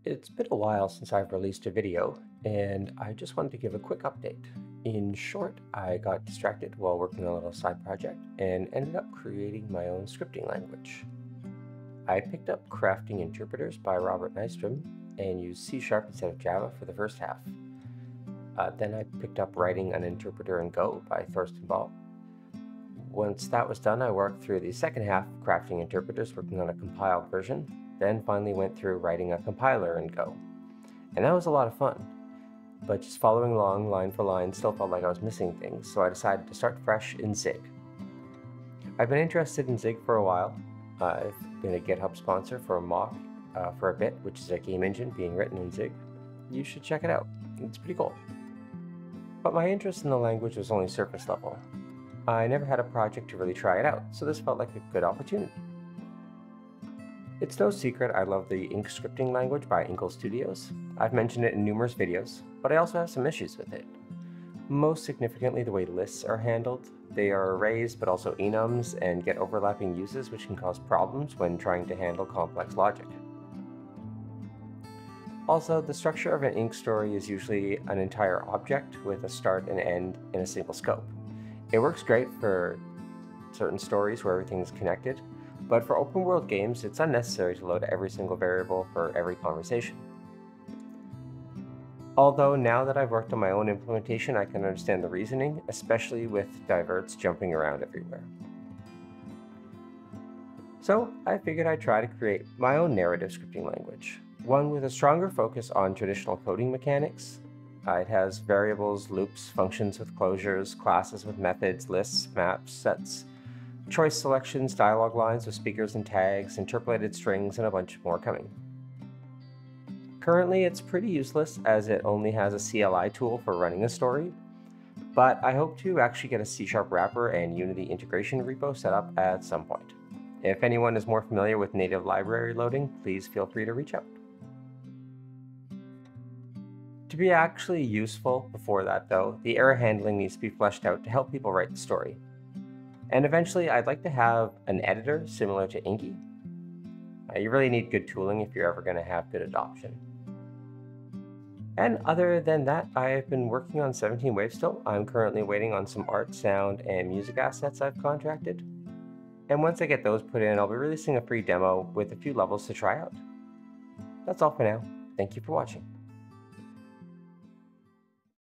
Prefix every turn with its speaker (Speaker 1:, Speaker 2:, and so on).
Speaker 1: It's been a while since I've released a video, and I just wanted to give a quick update. In short, I got distracted while working on a little side project and ended up creating my own scripting language. I picked up Crafting Interpreters by Robert Nystrom and used C# instead of Java for the first half. Then I picked up Writing an Interpreter in Go by Thorsten Ball. Once that was done, I worked through the second half of Crafting Interpreters working on a compiled version, then finally went through writing a compiler in Go. And that was a lot of fun, but just following along line for line still felt like I was missing things, so I decided to start fresh in Zig. I've been interested in Zig for a while. I've been a GitHub sponsor for Mock for a bit, which is a game engine being written in Zig. You should check it out. It's pretty cool. But my interest in the language was only surface level. I never had a project to really try it out, so this felt like a good opportunity. It's no secret I love the Ink scripting language by Inkle Studios. I've mentioned it in numerous videos, but I also have some issues with it. Most significantly, the way lists are handled. They are arrays but also enums and get overlapping uses, which can cause problems when trying to handle complex logic. Also, the structure of an Ink story is usually an entire object with a start and end in a single scope. It works great for certain stories where everything is connected, but for open world games, it's unnecessary to load every single variable for every conversation. Although now that I've worked on my own implementation, I can understand the reasoning, especially with diverts jumping around everywhere. So I figured I'd try to create my own narrative scripting language, one with a stronger focus on traditional coding mechanics. It has variables, loops, functions with closures, classes with methods, lists, maps, sets, choice selections, dialog lines with speakers and tags, interpolated strings, and a bunch more coming. Currently, it's pretty useless as it only has a CLI tool for running a story, but I hope to actually get a C# wrapper and Unity integration repo set up at some point. If anyone is more familiar with native library loading, please feel free to reach out. To be actually useful before that though, the error handling needs to be fleshed out to help people write the story. And eventually, I'd like to have an editor similar to Inky. You really need good tooling if you're ever going to have good adoption. And other than that, I've been working on 17 Waves still. I'm currently waiting on some art, sound, and music assets I've contracted. And once I get those put in, I'll be releasing a free demo with a few levels to try out. That's all for now. Thank you for watching.